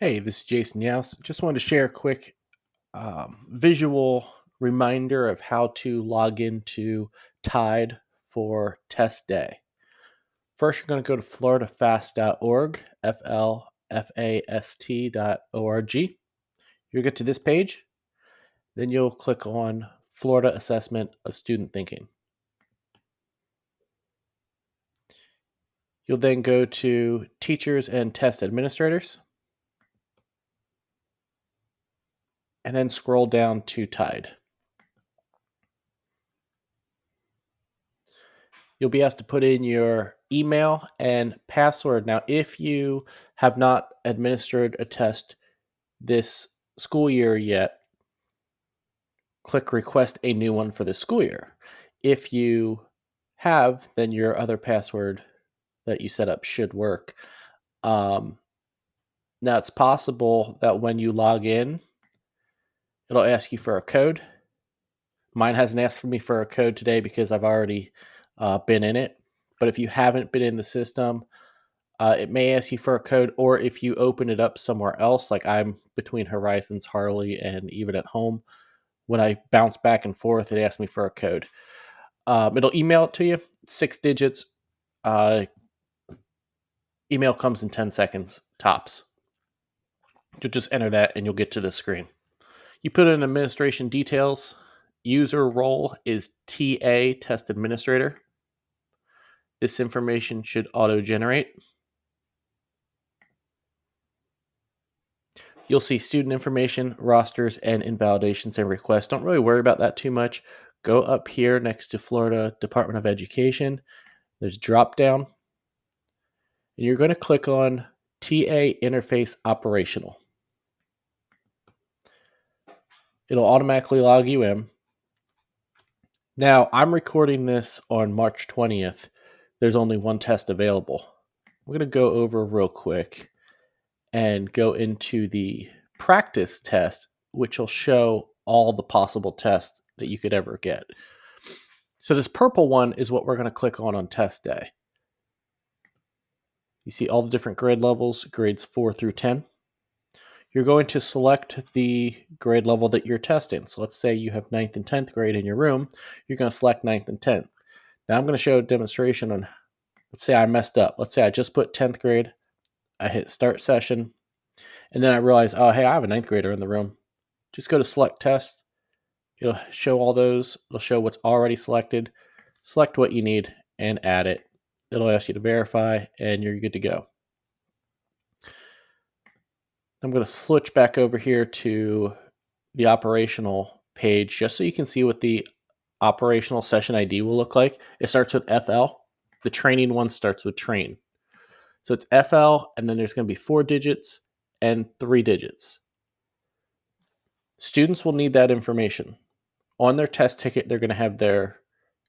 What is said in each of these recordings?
Hey, this is Jason Youse. Just wanted to share a quick visual reminder of how to log into Tide for test day. First, you're going to go to floridafast.org, flfast.org. You'll get to this page. Then you'll click on Florida Assessment of Student Thinking. You'll then go to Teachers and Test Administrators, and then scroll down to Tide. You'll be asked to put in your email and password. Now, if you have not administered a test this school year yet, click request a new one for the school year. If you have, then your other password that you set up should work. Now, it's possible that when you log in, it'll ask you for a code. Mine hasn't asked for me for a code today because I've already been in it. But if you haven't been in the system, it may ask you for a code, or if you open it up somewhere else, like I'm between Horizons, Harley, and even at home, when I bounce back and forth, it asks me for a code. It'll email it to you, 6 digits. Uh, Email comes in 10 seconds tops. You'll just enter that and you'll get to the screen. You put in administration details. User role is TA, Test Administrator. This information should auto-generate. You'll see student information, rosters, and invalidations and requests. Don't really worry about that too much. Go up here next to Florida Department of Education. There's drop down, and you're going to click on TA Interface Operational. It'll automatically log you in. Now, I'm recording this on March 20th. There's only one test available. We're going to go over real quick and go into the practice test, which will show all the possible tests that you could ever get. So this purple one is what we're going to click on test day. You see all the different grade levels, grades 4 through 10. You're going to select the grade level that you're testing. So let's say you have 9th and 10th grade in your room. You're going to select 9th and 10th. Now I'm going to show a demonstration on, let's say I messed up. Let's say I just put 10th grade. I hit start session. And then I realize, oh, hey, I have a 9th grader in the room. Just go to select test. It'll show all those. It'll show what's already selected. Select what you need and add it. It'll ask you to verify and you're good to go. I'm going to switch back over here to the operational page just so you can see what the operational session ID will look like. It starts with FL. The training one starts with train. So it's FL, and then there's going to be 4 digits and 3 digits. Students will need that information. On their test ticket, they're going to have their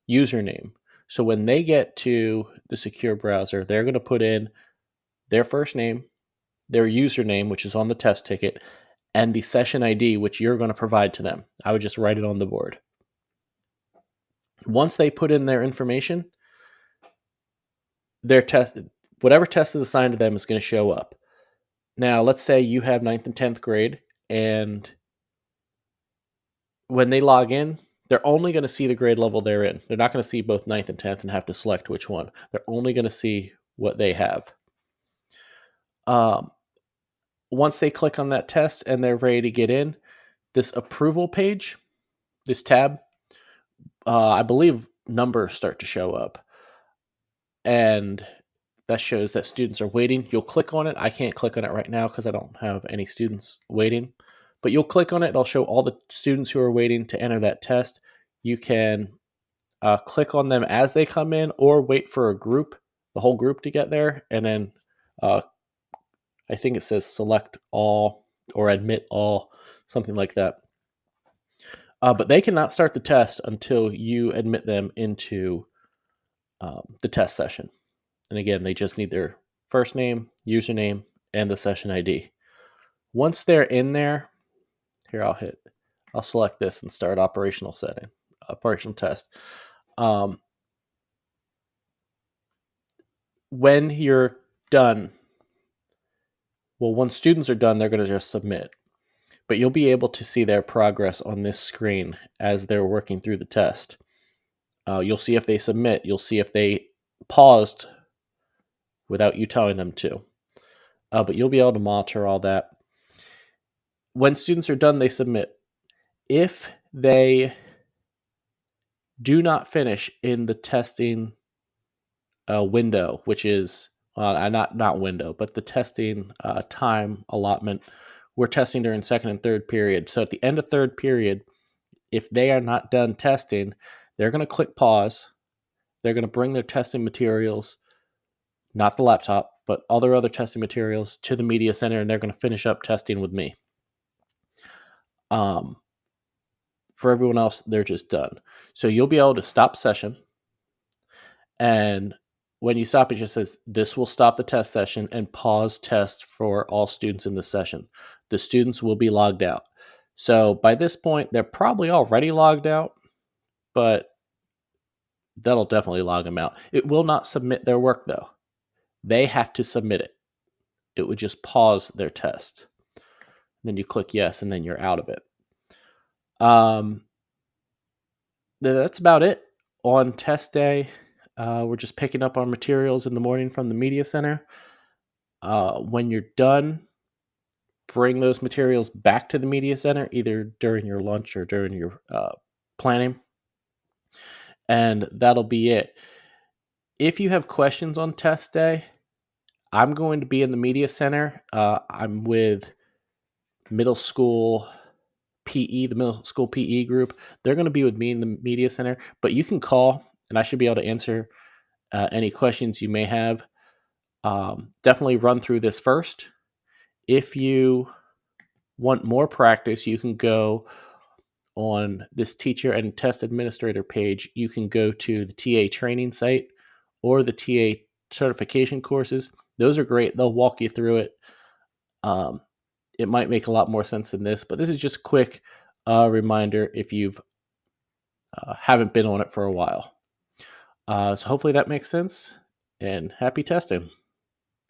username. So when they get to the secure browser, they're going to put in their first name, their username, which is on the test ticket, and the session ID, which you're going to provide to them. I would just write it on the board. Once they put in their information, their test, whatever test is assigned to them is going to show up. Now, let's say you have 9th and 10th grade, and when they log in, they're only going to see the grade level they're in. They're not going to see both 9th and 10th and have to select which one. They're only going to see what they have. Once they click on that test and they're ready to get in, this approval page, this tab, I believe numbers start to show up. And that shows that students are waiting. You'll click on it. I can't click on it right now because I don't have any students waiting. But you'll click on it. It'll show all the students who are waiting to enter that test. You can click on them as they come in or wait for a group, the whole group to get there. And then I think it says select all or admit all, something like that. But they cannot start the test until you admit them into the test session. And again, they just need their first name, username, and the session ID. Once they're in there, here I'll select this and start operational test. When you're done, Well, once students are done, they're going to just submit. But you'll be able to see their progress on this screen as they're working through the test. You'll see if they submit. You'll see if they paused without you telling them to. But you'll be able to monitor all that. When students are done, they submit. If they do not finish in the testing window, which is not window, but the testing time allotment, we're testing during second and third period. So at the end of third period, if they are not done testing, they're going to click pause. They're going to bring their testing materials, not the laptop, but all their other testing materials to the media center, and they're going to finish up testing with me. For everyone else, they're just done. So you'll be able to stop session, and when you stop, it just says this will stop the test session and pause test for all students in the session. The students will be logged out. So by this point, they're probably already logged out, but that'll definitely log them out. It will not submit their work though. They have to submit it. It would just pause their test. Then you click yes, and then you're out of it. That's about it on test day. We're just picking up our materials in the morning from the media center. When you're done, bring those materials back to the media center, either during your lunch or during your planning. And that'll be it. If you have questions on test day, I'm going to be in the media center. I'm with middle school PE, the middle school PE group. They're going to be with me in the media center, but you can call and I should be able to answer any questions you may have. Definitely run through this first. If you want more practice, you can go on this teacher and test administrator page. You can go to the TA training site or the TA certification courses. Those are great. They'll walk you through it. It might make a lot more sense than this, but this is just quick reminder if you've haven't been on it for a while. So hopefully that makes sense, and happy testing.